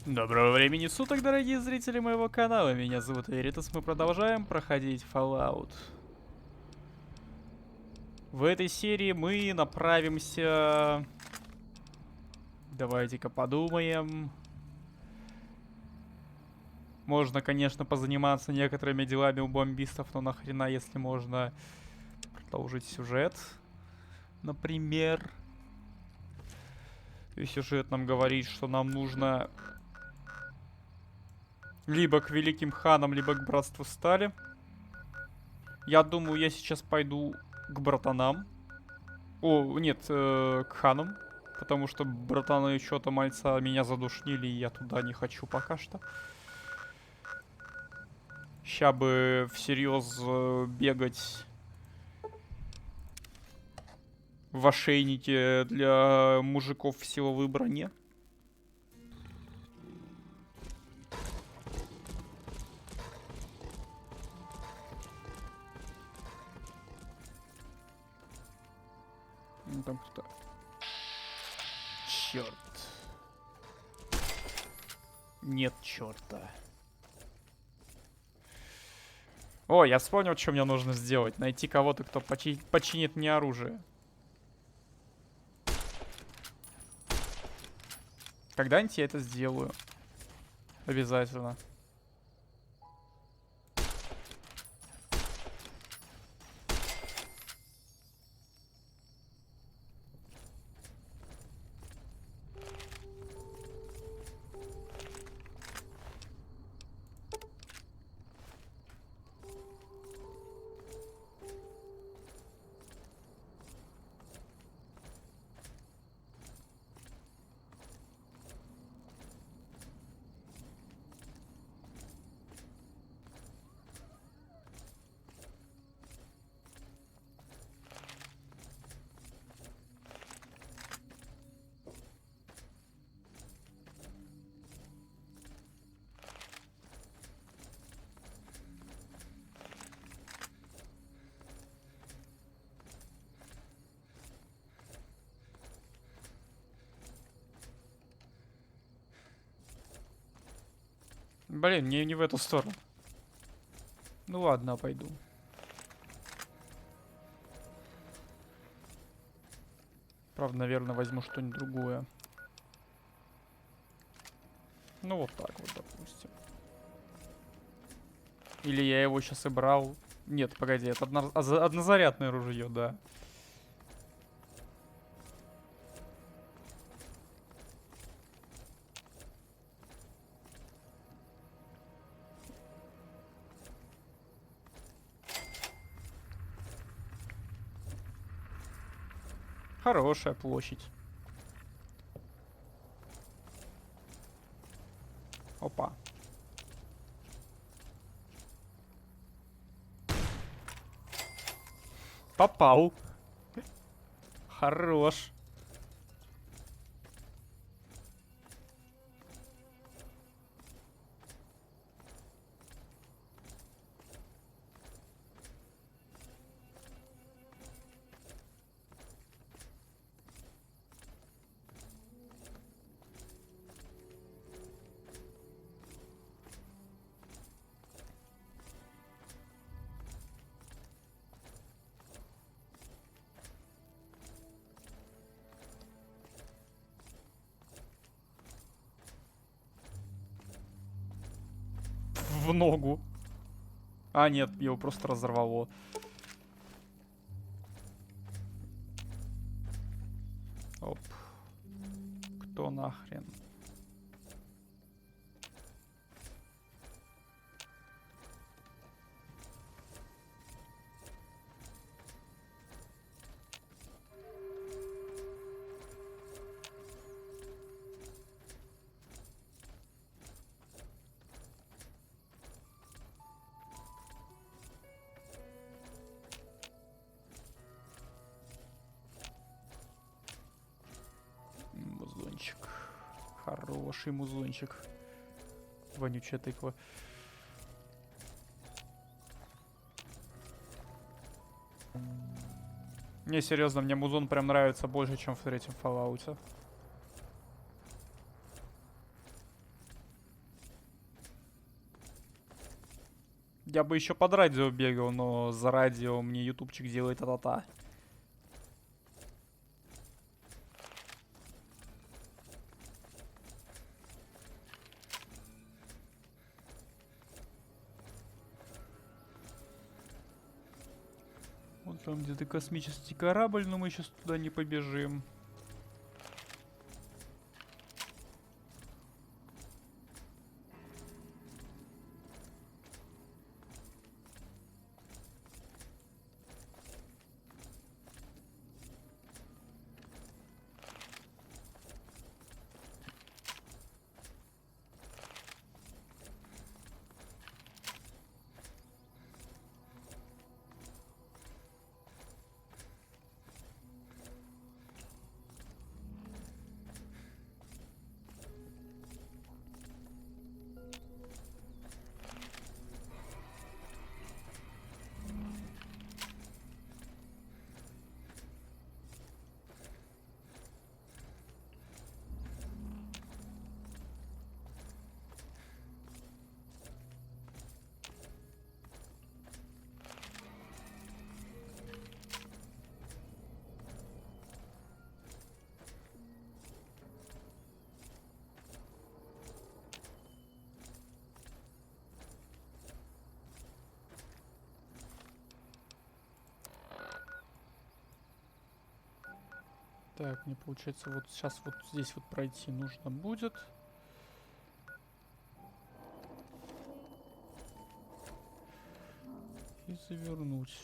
Доброго времени суток, дорогие зрители моего канала. Меня зовут Эритас. Мы продолжаем проходить Fallout. В этой серии мы направимся... Давайте-ка подумаем. Можно, конечно, позаниматься некоторыми делами у бомбистов, но нахрена, если можно продолжить сюжет, например. И сюжет нам говорит, что нам нужно либо к великим ханам, либо к братству стали. Я думаю, я сейчас пойду к братанам. О, нет, к ханам. Потому что братаны что-то мальца меня задушнили, и я туда не хочу пока что. Ща бы всерьез бегать в ошейнике для мужиков в силовой броне. Ну, там кто-то... Черт. Нет черта. О, я вспомнил, что мне нужно сделать. Найти кого-то, кто починит мне оружие. Когда-нибудь я это сделаю. Обязательно. Блин, мне не в эту сторону. Ну ладно, пойду. Правда, наверное, возьму что-нибудь другое. Ну вот так вот, допустим. Или я его сейчас и брал. Нет, погоди, это однозарядное ружье, да. Хорошая площадь. Опа. Попал. Хорош. В ногу. А, нет, его просто разорвало. Оп. Кто нахрен? Музончик. Хороший музончик. Вонючая тыква. Не, серьезно, мне музон прям нравится больше, чем в третьем Fallout. Я бы еще под радио бегал, но за радио мне ютубчик делает та-та-та. Вот там где-то космический корабль, но мы сейчас туда не побежим. Так, мне получается вот сейчас вот здесь вот пройти нужно будет. И завернуть.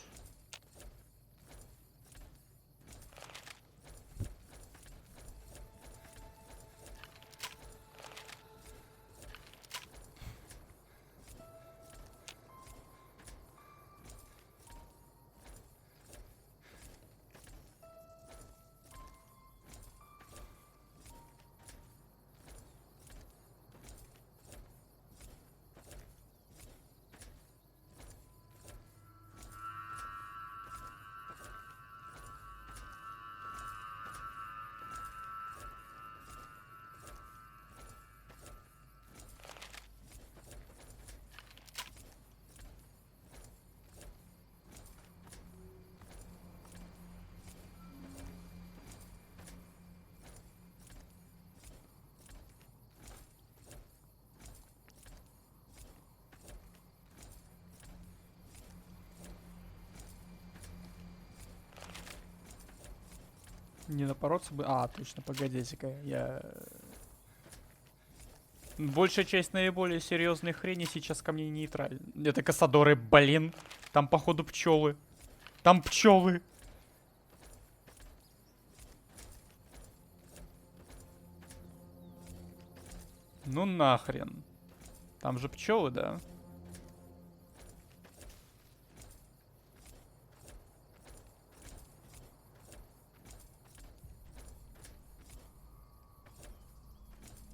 Не напороться бы... А, точно, погодите-ка, я... Большая часть наиболее серьезной хрени сейчас ко мне нейтральна. Это кассадоры, блин. Там, походу, пчелы. Там пчелы. Ну нахрен. Там же пчелы, да?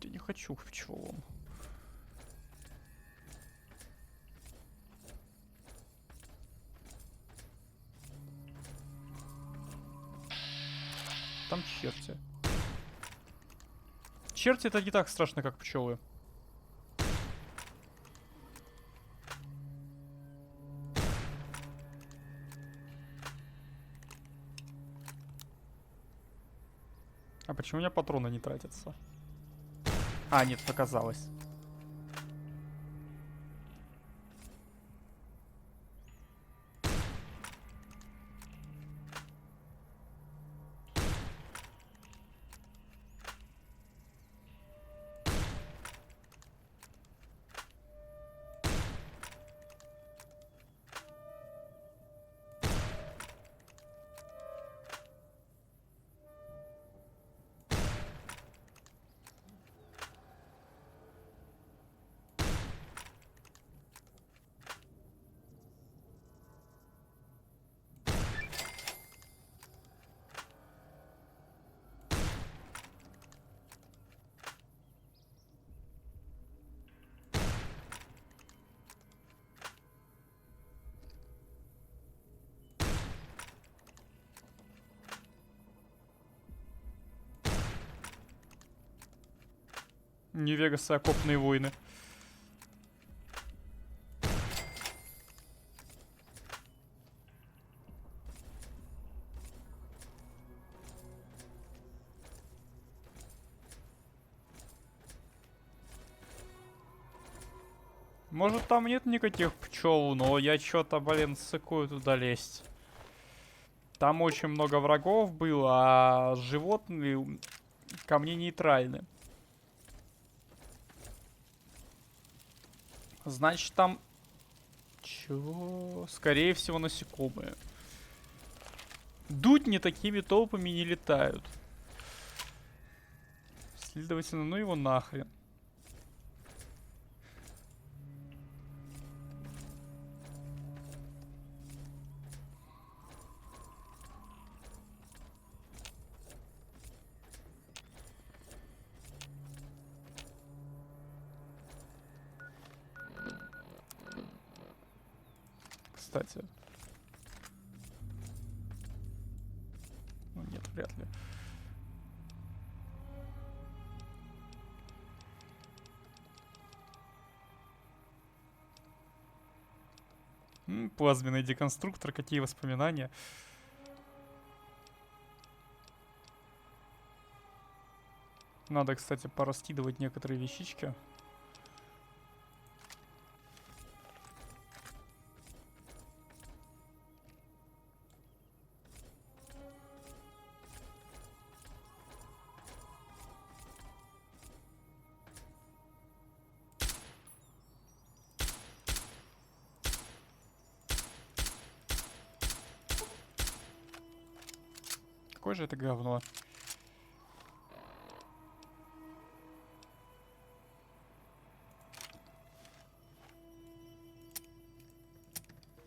Я не хочу к пчелам. Там черти. Черти это не так страшно, как пчелы. А почему у меня патроны не тратятся? А, нет, показалось. Не Вегасы, окопные войны. Может, там нет никаких пчел, но я что-то, блин, сыкую туда лезть. Там очень много врагов было, а животные ко мне нейтральны. Значит, там... Чего? Скорее всего, насекомые. Дуть не такими толпами не летают. Следовательно, ну его нахрен. Кстати. Ну нет, вряд ли. Плазменный деконструктор, какие воспоминания. Надо, кстати, пораскидывать некоторые вещички. Какое же это говно?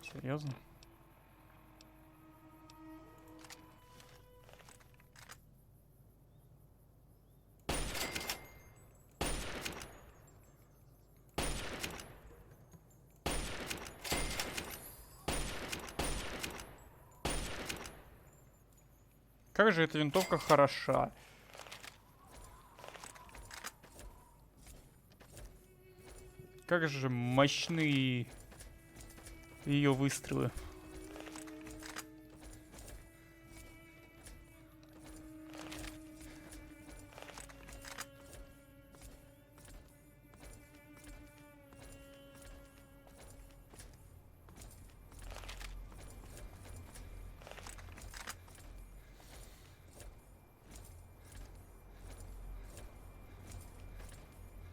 Серьезно? Как же эта винтовка хороша. Как же мощны ее выстрелы.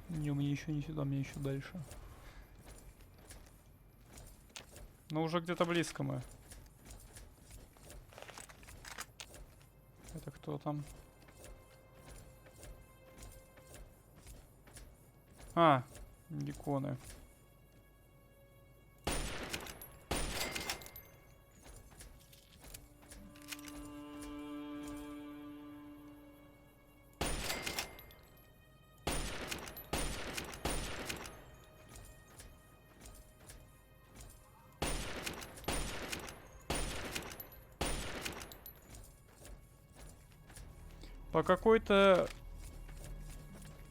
Не, мне еще не сюда, мне еще дальше. Но уже где-то близко мы. Это кто там? А, гекконы. По какой-то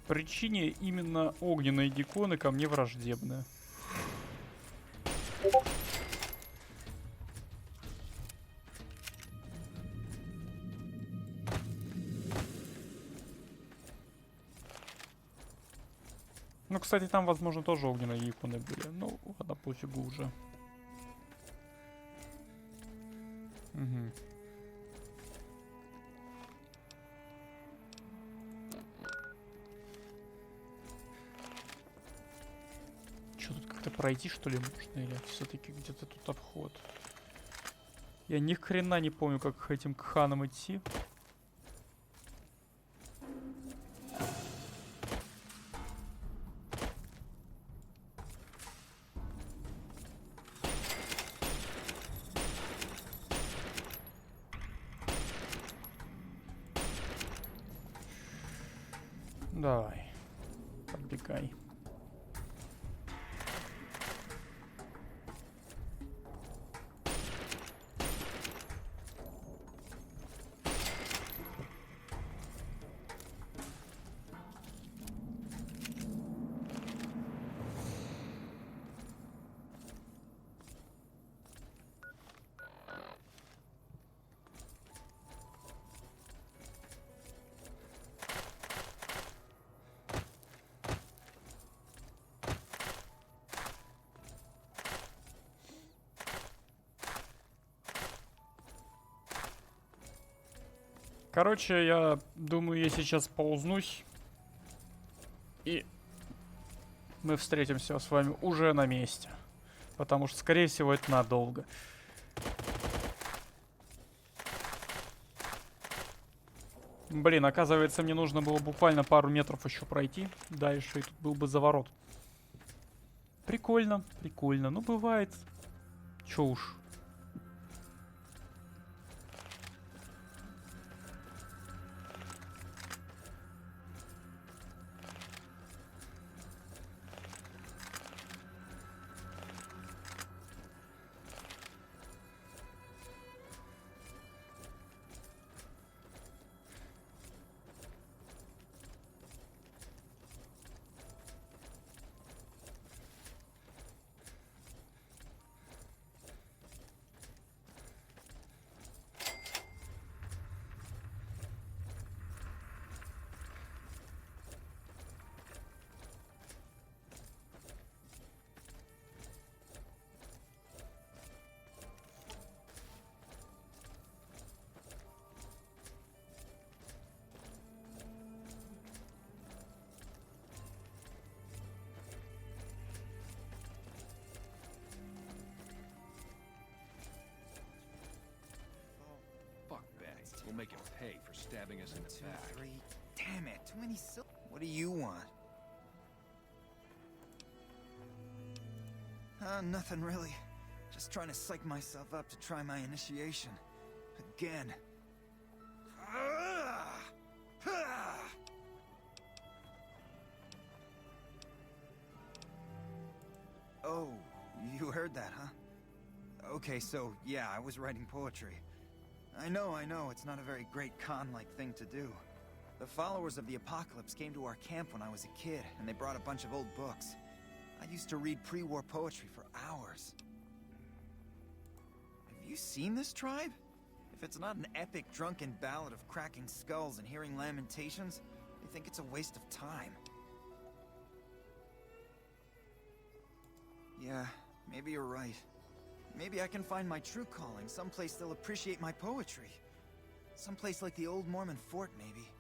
причине именно огненные гекконы ко мне враждебны. Ну, кстати, там, возможно, тоже огненные гекконы были. Ну, ладно, пофигу уже. Угу. Что тут как-то пройти, что ли, можно? Или все-таки где-то тут обход? Я ни хрена не помню, как к этим кханам идти. Давай, подбегай. Короче, я думаю, я сейчас паузнусь. И мы встретимся с вами уже на месте. Потому что, скорее всего, это надолго. Блин, оказывается, мне нужно было буквально пару метров еще пройти дальше, и тут был бы заворот. Прикольно, прикольно. Ну, бывает. Чё уж. We'll make him pay for stabbing us in the back. 3. Damn it, too many What do you want? Nothing really. Just trying to psych myself up to try my initiation. Again. Oh, you heard that, huh? Okay, so, yeah, I was writing poetry. I know, it's not a very great con-like thing to do. The followers of the apocalypse came to our camp when I was a kid, and they brought a bunch of old books. I used to read pre-war poetry for hours. Have you seen this tribe? If it's not an epic drunken ballad of cracking skulls and hearing lamentations, I think it's a waste of time. Yeah, maybe you're right. Maybe I can find my true calling, someplace they'll appreciate my poetry. Someplace like the old Mormon fort, maybe.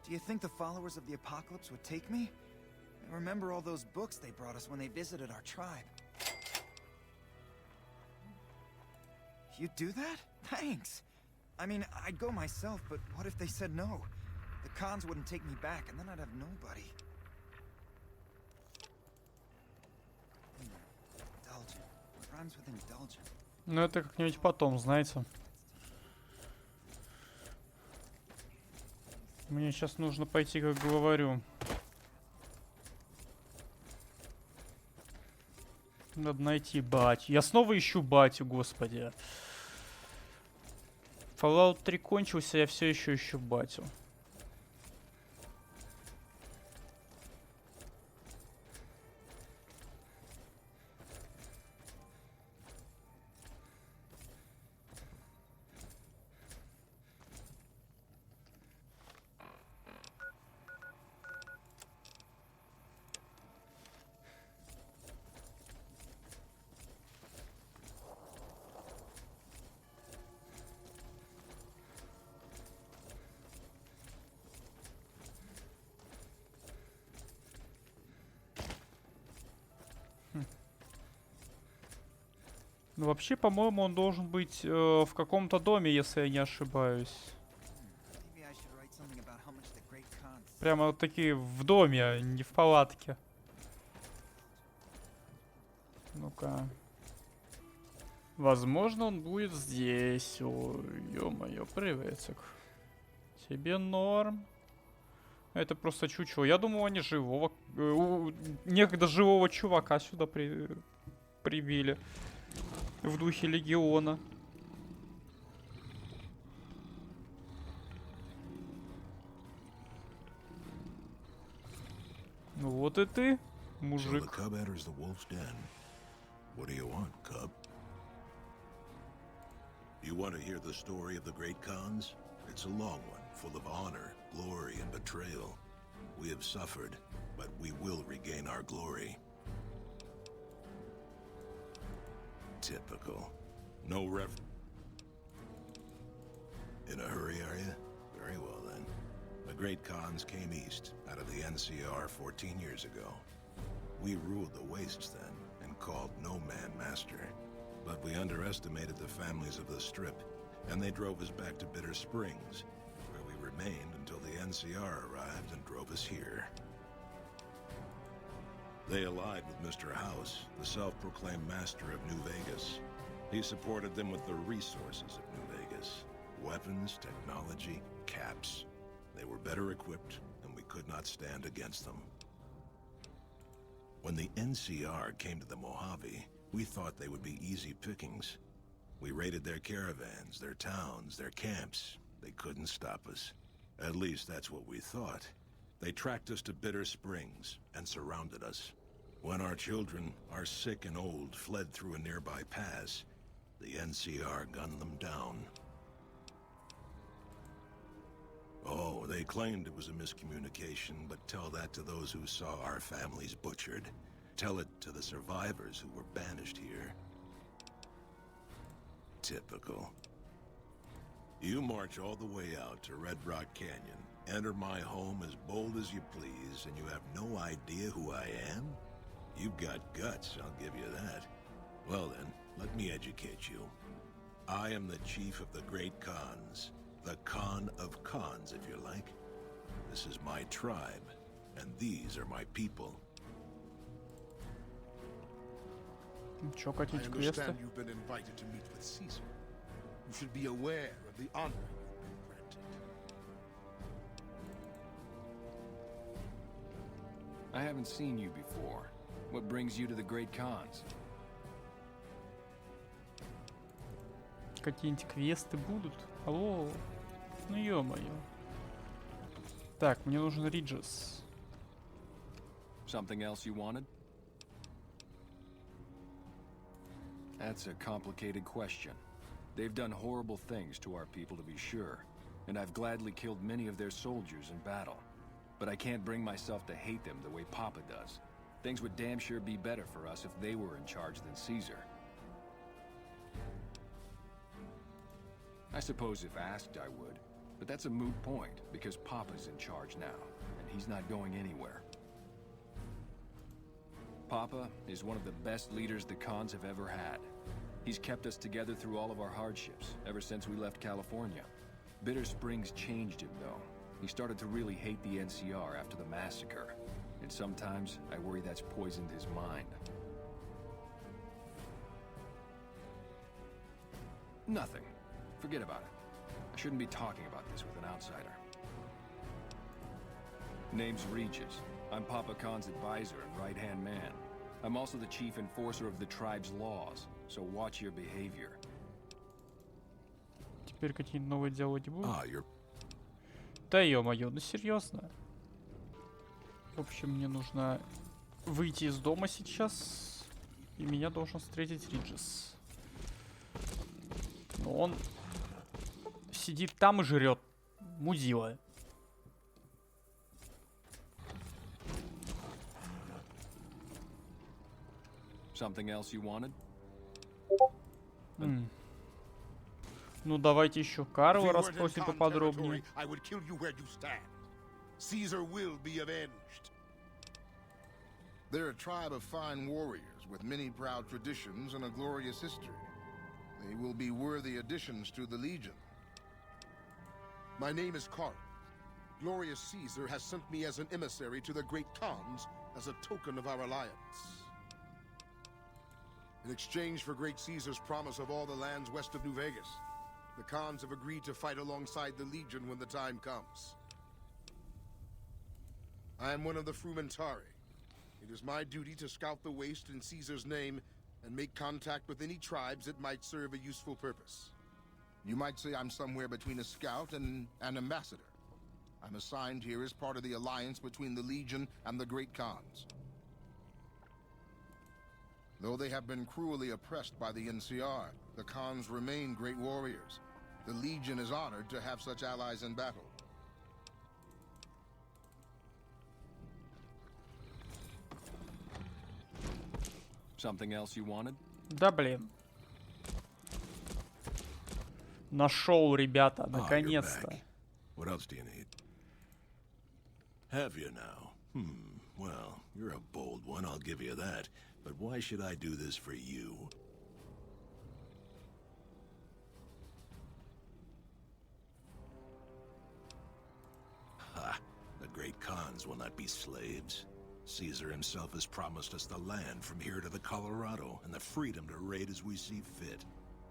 Do you think the followers of the apocalypse would take me? I remember all those books they brought us when they visited our tribe. You'd do that? Thanks! I mean, I'd go myself, but what if they said no? The cons wouldn't take me back, and then I'd have nobody. Indulgent. What rhymes with indulgent? Ну, это как-нибудь потом, знаете. Мне сейчас нужно пойти, как говорю. Надо найти батю. Я снова ищу батю, господи. Fallout 3 кончился, я все еще ищу батю. Ну, вообще, по-моему, он должен быть в каком-то доме, если я не ошибаюсь. Прямо вот такие в доме, а не в палатке. Ну-ка. Возможно, он будет здесь. Ой, ё-моё, приветик. Тебе норм. Это просто чучело. Я думал, они живого... некогда живого чувака сюда привили. В духе легиона. Ну вот и ты, мужик. What do you want, cub? You want to hear the story of the great Khans? It's a long one, full of honor, glory, and betrayal. We have suffered, but we will regain our glory. Typical. No In a hurry, are you? Very well then. The great Khans came east out of the NCR 14 years ago. We ruled the wastes then and called no man master. But we underestimated the families of the Strip, and they drove us back to Bitter Springs, where we remained until the NCR arrived and drove us here. They allied with Mr. House, the self-proclaimed master of New Vegas. He supported them with the resources of New Vegas. Weapons, technology, caps. They were better equipped, and we could not stand against them. When the NCR came to the Mojave, we thought they would be easy pickings. We raided their caravans, their towns, their camps. They couldn't stop us. At least that's what we thought. They tracked us to Bitter Springs and surrounded us. When our children, our sick and old, fled through a nearby pass, the NCR gunned them down. Oh, they claimed it was a miscommunication, but tell that to those who saw our families butchered. Tell it to the survivors who were banished here. Typical. You march all the way out to Red Rock Canyon, enter my home as bold as you please, and you have no idea who I am? You've got guts, I'll give you that. Well then, let me educate you. I am the chief of the Great Khans. The Khan of Khans, if you like. This is my tribe, and these are my people. Чё, I какие квесты? understand you've been invited to meet with Caesar. You should be aware of the honor you've been granted. I haven't seen you before. What brings you to the Great Khans? Какие-нибудь квесты будут? Алло. Ну ё-моё. Так, мне нужен Риджес. Something else you wanted? That's a complicated question. They've done horrible things to our people, to be sure, and I've gladly killed many of their soldiers in battle. But I can't bring myself to hate them the way Papa does. Things would damn sure be better for us if they were in charge than Caesar. I suppose if asked, I would. But that's a moot point, because Papa's in charge now, and he's not going anywhere. Papa is one of the best leaders the Khans have ever had. He's kept us together through all of our hardships, ever since we left California. Bitter Springs changed him, though. He started to really hate the NCR after the massacre. And sometimes, I worry that's poisoned his mind. Nothing. Forget about it. I shouldn't be talking about this with an outsider. Name's Regis. I'm Papa Khan's advisor and right-hand man. I'm also the chief enforcer of the tribe's laws, so watch your behavior. Теперь какие-нибудь новые диалоги будут? You're... Да ё-моё, ну серьезно? В общем, мне нужно выйти из дома сейчас, и меня должен встретить Риджес. Но он сидит там и жрет. Мудила. Something else you wanted? Ну давайте еще Карла расспросим поподробнее. I would kill you where you stand. Caesar will be avenged. They're a tribe of fine warriors with many proud traditions and a glorious history. They will be worthy additions to the Legion. My name is Carl. Glorious Caesar has sent me as an emissary to the Great Khans as a token of our alliance. In exchange for Great Caesar's promise of all the lands west of New Vegas, the Khans have agreed to fight alongside the Legion when the time comes. I am one of the Frumentari. It is my duty to scout the waste in Caesar's name and make contact with any tribes that might serve a useful purpose. You might say I'm somewhere between a scout and an ambassador. I'm assigned here as part of the alliance between the Legion and the Great Khans. Though they have been cruelly oppressed by the NCR, the Khans remain great warriors. The Legion is honored to have such allies in battle. Something else you wanted? Да блин. Нашел, ребята, you're наконец-то. back. What else do you need? Have you now? Well, you're a bold one, I'll give you that. But why should I do this for you? Ha! The great Khans will not be slaves. Caesar himself has promised us the land from here to the Colorado and the freedom to raid as we see fit.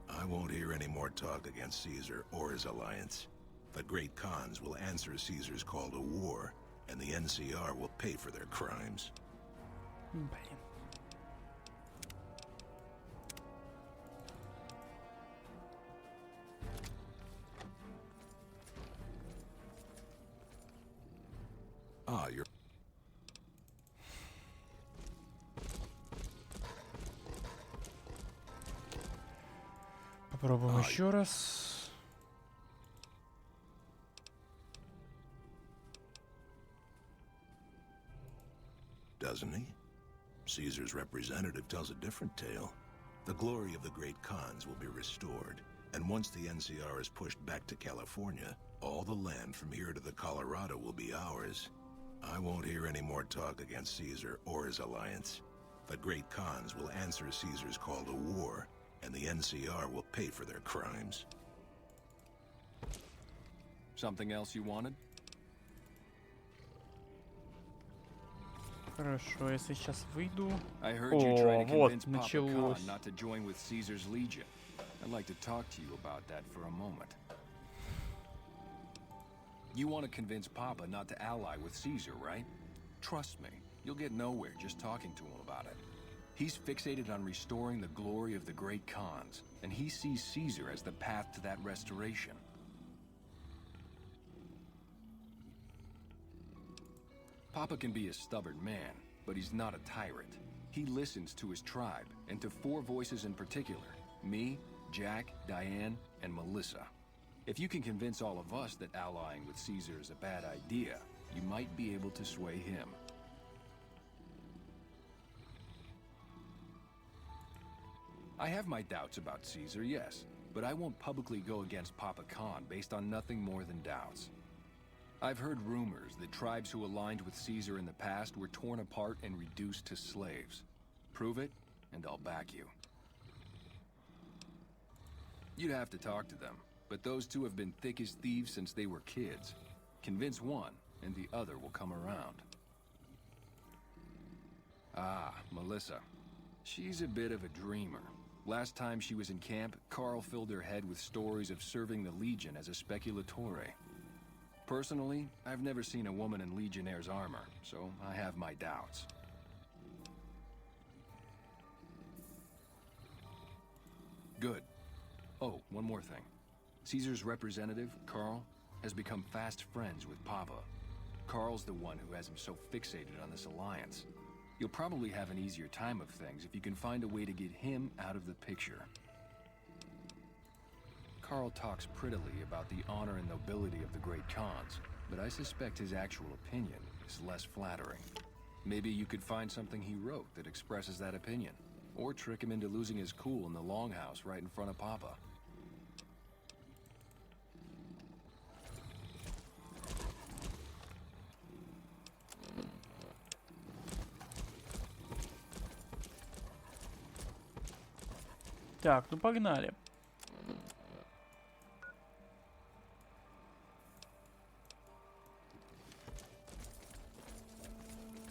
I won't hear any more talk against Caesar or his alliance. The great Khans will answer Caesar's call to war, and the NCR will pay for their crimes. Блин. Ah, you're... Попробуем еще раз. Doesn't he? Caesar's representative tells a different tale. The glory of the great Khans will be restored, and once the NCR is pushed back to California, all the land from here to the Colorado will be ours. I won't hear any more talk against Caesar or his alliance. The great Khans will answer Caesar's call to war, and the NCR will pay for their crimes. Something else you wanted? Хорошо, если сейчас выйду. I heard you try to вот, convince Papa началось. Khan not to join with Caesar's Legion. I'd like to talk to you about that for a moment. You want to convince Papa not to ally with Caesar, right? Trust me, you'll get nowhere just talking to him about it. He's fixated on restoring the glory of the great Khans, and he sees Caesar as the path to that restoration. Papa can be a stubborn man, but he's not a tyrant. He listens to his tribe, and to 4 voices in particular: me, Jack, Diane, and Melissa. If you can convince all of us that allying with Caesar is a bad idea, you might be able to sway him. I have my doubts about Caesar, yes, but I won't publicly go against Papa Khan based on nothing more than doubts. I've heard rumors that tribes who aligned with Caesar in the past were torn apart and reduced to slaves. Prove it, and I'll back you. You'd have to talk to them, but those two have been thick as thieves since they were kids. Convince one, and the other will come around. Ah, Melissa. She's a bit of a dreamer. Last time she was in camp, Carl filled her head with stories of serving the Legion as a speculatore. Personally, I've never seen a woman in Legionnaire's armor, so I have my doubts. Good. Oh, one more thing. Caesar's representative, Carl, has become fast friends with Papa. Carl's the one who has him so fixated on this alliance. You'll probably have an easier time of things if you can find a way to get him out of the picture. Carl talks prettily about the honor and nobility of the great Khans, but I suspect his actual opinion is less flattering. Maybe you could find something he wrote that expresses that opinion, or trick him into losing his cool in the longhouse right in front of Papa. Так, ну погнали.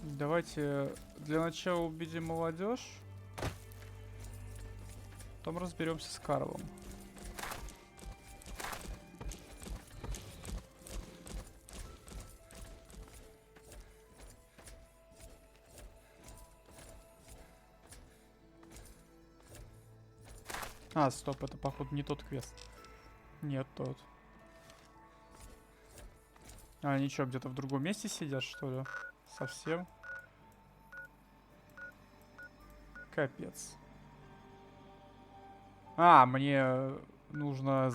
Давайте для начала убедим молодежь. Потом разберемся с Карлом. А, стоп, это походу не тот квест. Нет, тот. А, они что, где-то в другом месте сидят, что ли? Совсем? Капец. А, мне нужно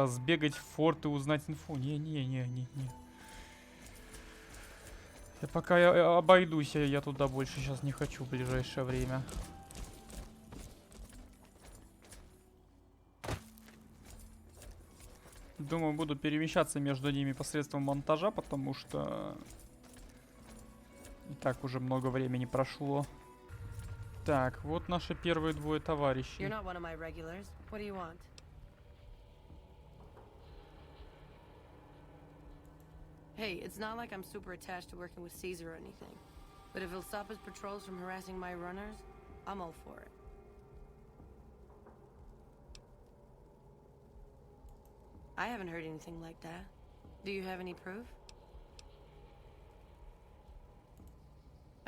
сбегать в форт и узнать инфу. Не. Я пока обойдусь, я туда больше сейчас не хочу в ближайшее время. Думаю, буду перемещаться между ними посредством монтажа, потому что и так уже много времени прошло. Так, вот наши первые двое You're товарищей. not one of my regulars. What do you want? Hey, it's not like I'm super attached to working with Caesar or anything. But if he'll stop his patrols from harassing my runners, I'm all for it. I haven't heard anything like that. Do you have any proof?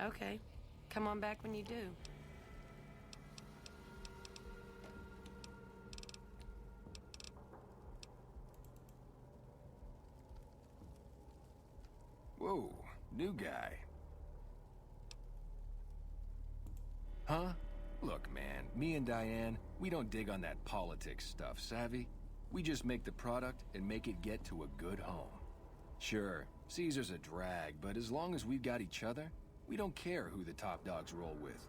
Okay. Come on back when you do. Whoa, new guy. Huh? Look, man, me and Diane, we don't dig on that politics stuff, savvy? We just make the product and make it get to a good home. Sure, Caesar's a drag, but as long as we've got each other, we don't care who the top dogs roll with.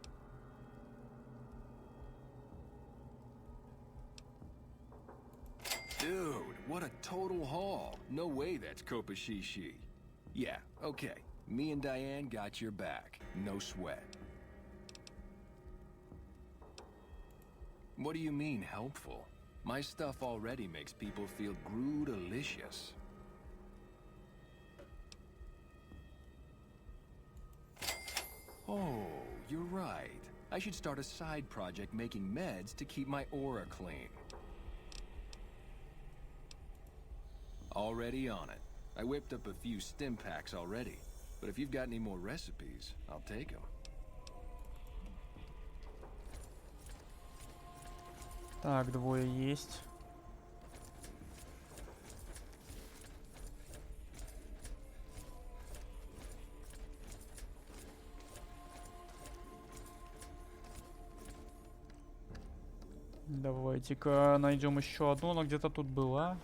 Dude, what a total haul. No way that's Kopashishi. Yeah, okay. Me and Diane got your back. No sweat. What do you mean, helpful? My stuff already makes people feel groo-delicious. Oh, you're right. I should start a side project making meds to keep my aura clean. Already on it. I whipped up a few stim packs already. But if you've got any more recipes, I'll take them. Так, двое есть. Давайте-ка найдем еще одну, она где-то тут была.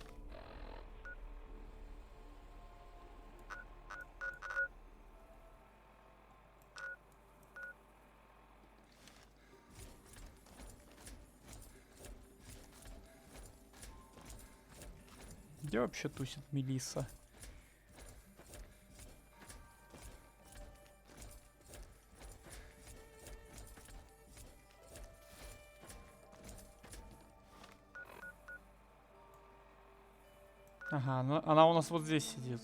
Где вообще тусит Мелисса? Ага, она у нас вот здесь сидит.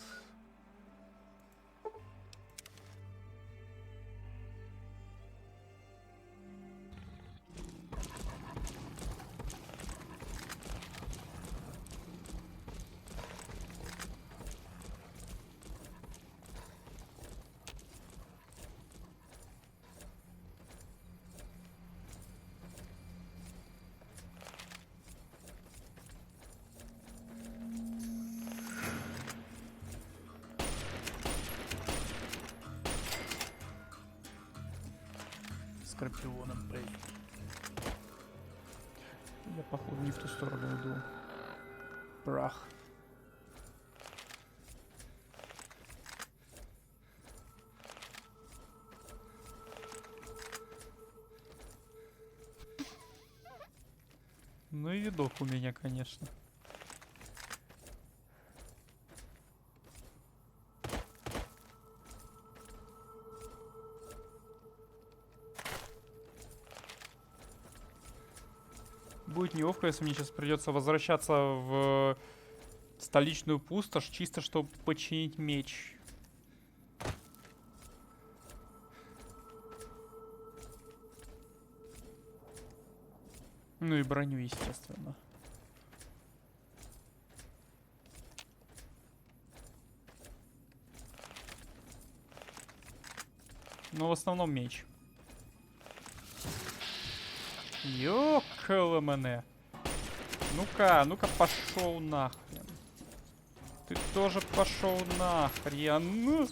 Скорпионом, блядь. Я, походу, не в ту сторону иду. Прах. Ну и видок у меня, конечно. Будет неловко, если мне сейчас придется возвращаться в столичную пустошь, чисто чтобы починить меч. Ну и броню, естественно. Но в основном меч. Ёкало мене. Ну-ка, ну-ка, пошел нахрен. Ты тоже пошел нахрен. Ну.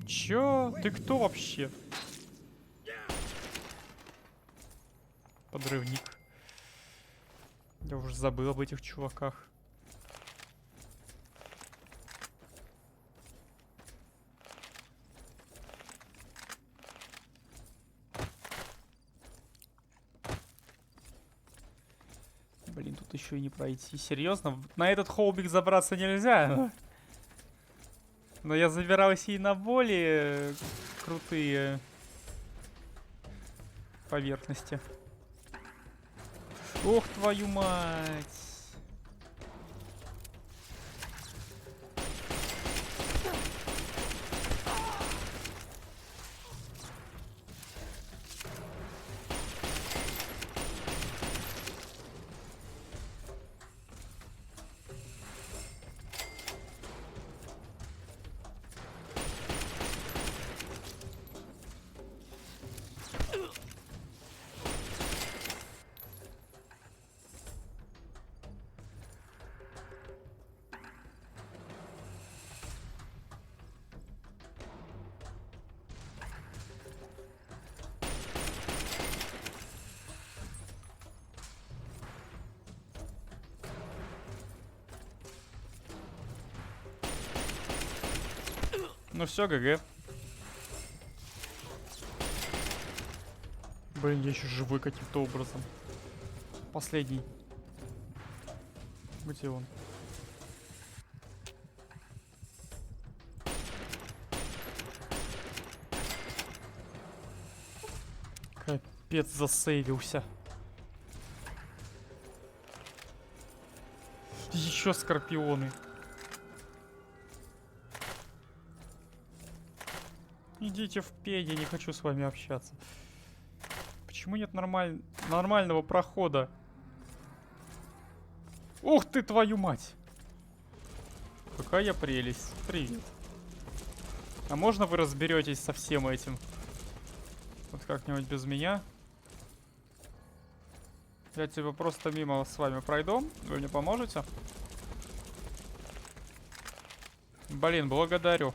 Чё? Ты кто вообще? Подрывник. Я уже забыл об этих чуваках. тут еще и не пройти. Серьезно? На этот холмик забраться нельзя. Но я забирался и на более крутые поверхности. Ох, твою мать! Ну все, ГГ. Блин, я еще живой каким-то образом. Последний. Где он? Капец, засейвился. Еще скорпионы. Идите в пень, я не хочу с вами общаться. Почему нет нормального прохода? Ух ты, твою мать! Какая прелесть. Привет. А можно вы разберетесь со всем этим? Вот как-нибудь без меня? Я типа просто мимо с вами пройду. Вы мне поможете? Блин, благодарю.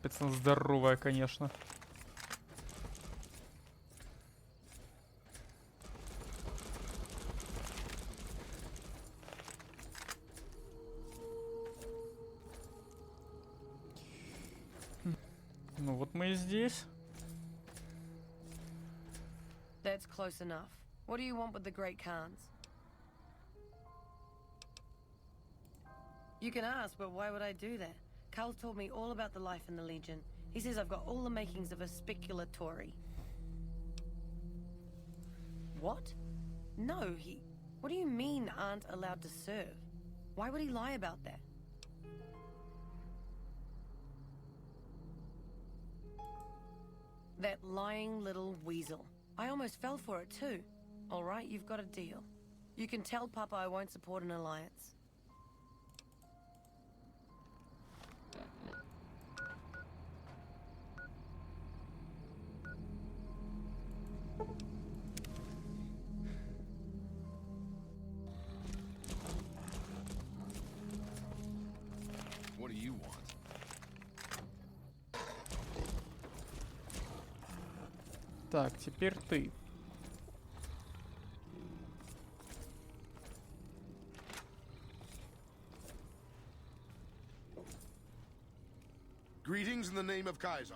Капец, она здоровая, конечно. Ну вот мы и здесь. That's close enough. What do you want with the Great Khans? You can ask, but why would I do that? Carl told me all about the life in the Legion. He says I've got all the makings of a speculatory. What? No, he... What do you mean aren't allowed to serve? Why would he lie about that? That lying little weasel. I almost fell for it too. All right, you've got a deal. You can tell Papa I won't support an alliance. What do you want? Так, теперь ты. Greetings in the name of Kaiser.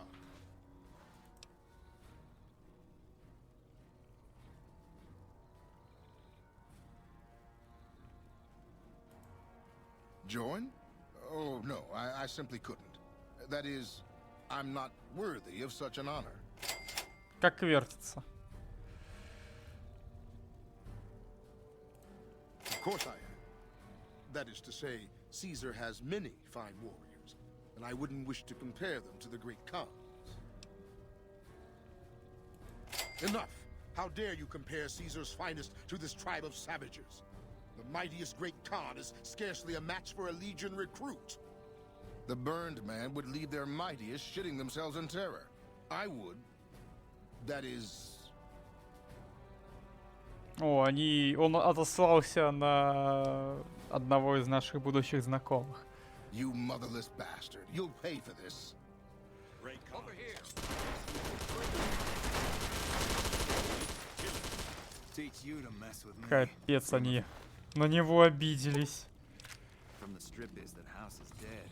Join? Oh, no, I simply couldn't. That is, I'm not worthy of such an honor. Как вертится. Of course I am. That is to say, Caesar has many fine warriors, and I wouldn't wish to compare them to the great Khans. Enough! How dare you compare Caesar's finest to this tribe of savages? The mightiest great Khan is scarcely a match for a legion recruit. The burned man would lead their mightiest shitting themselves in terror. I would. That is... О, он отослался на одного из наших будущих знакомых. You motherless bastard. You'll pay for this. Over here. Teach you to mess with me. Капец, они на него обиделись. From the strip is that house is dead.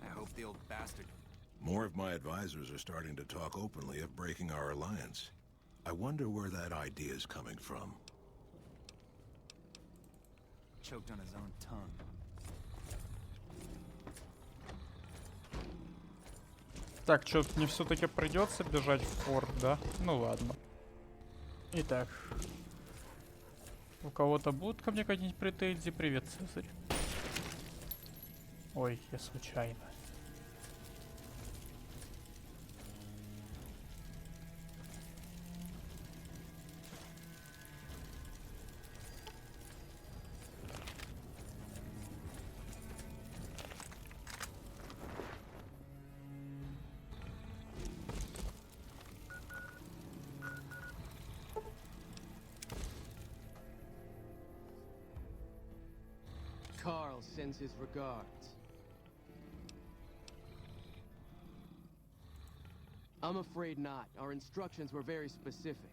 I hope the old bastard... More of my advisors are starting to talk openly of breaking our alliance. I wonder where that idea is coming from. Choked on his own tongue. Так, что, мне все-таки придется бежать в форт, да? Ну ладно. Итак. У кого-то будут ко мне какие-нибудь претензии? Привет, Цезарь. Ой, я случайно. Carl sends his regards. I'm afraid not. Our instructions were very specific.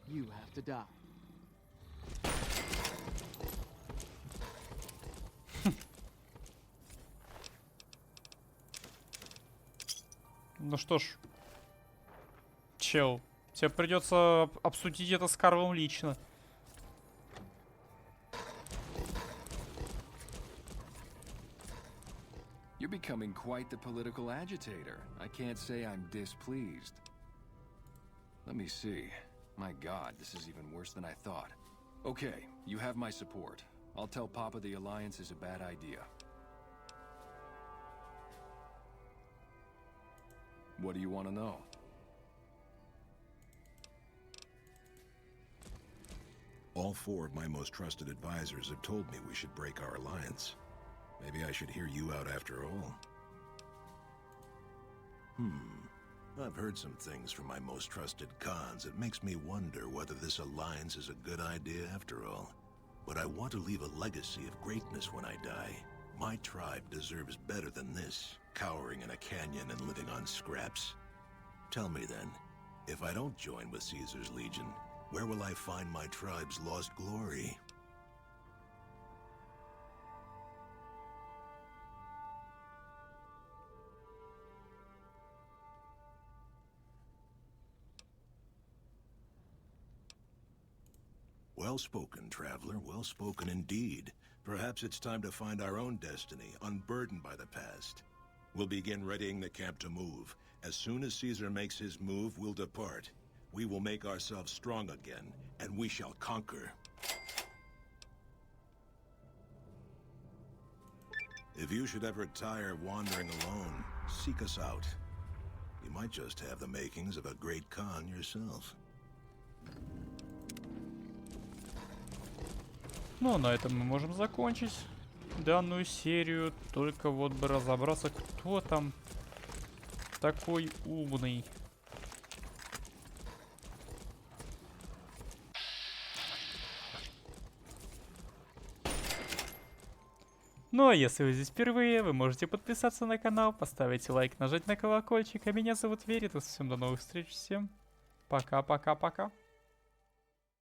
You have to die. Ну что ж. Чел, тебе придется обсудить это с Карлом лично. You're becoming quite the political agitator. I can't say I'm displeased. Let me see. My God, this is even worse than I thought. Okay, you have my support. I'll tell Papa the alliance is a bad idea. What do you want to know? All 4 of my most trusted advisors have told me we should break our alliance. Maybe I should hear you out after all. I've heard some things from my most trusted Khans. It makes me wonder whether this alliance is a good idea after all. But I want to leave a legacy of greatness when I die. My tribe deserves better than this, cowering in a canyon and living on scraps. Tell me then, if I don't join with Caesar's Legion, where will I find my tribe's lost glory? Well spoken, traveler. Well spoken indeed. Perhaps it's time to find our own destiny, unburdened by the past. We'll begin readying the camp to move. As soon as Caesar makes his move, we'll depart. We will make ourselves strong again, and we shall conquer. If you should ever tire wandering alone, seek us out. You might just have the makings of a great Khan yourself. Ну, на этом мы можем закончить данную серию. Только вот бы разобраться, кто там такой умный. Ну а если вы здесь впервые, вы можете подписаться на канал, поставить лайк, нажать на колокольчик. А меня зовут Веритас. Всем до новых встреч, всем пока-пока-пока.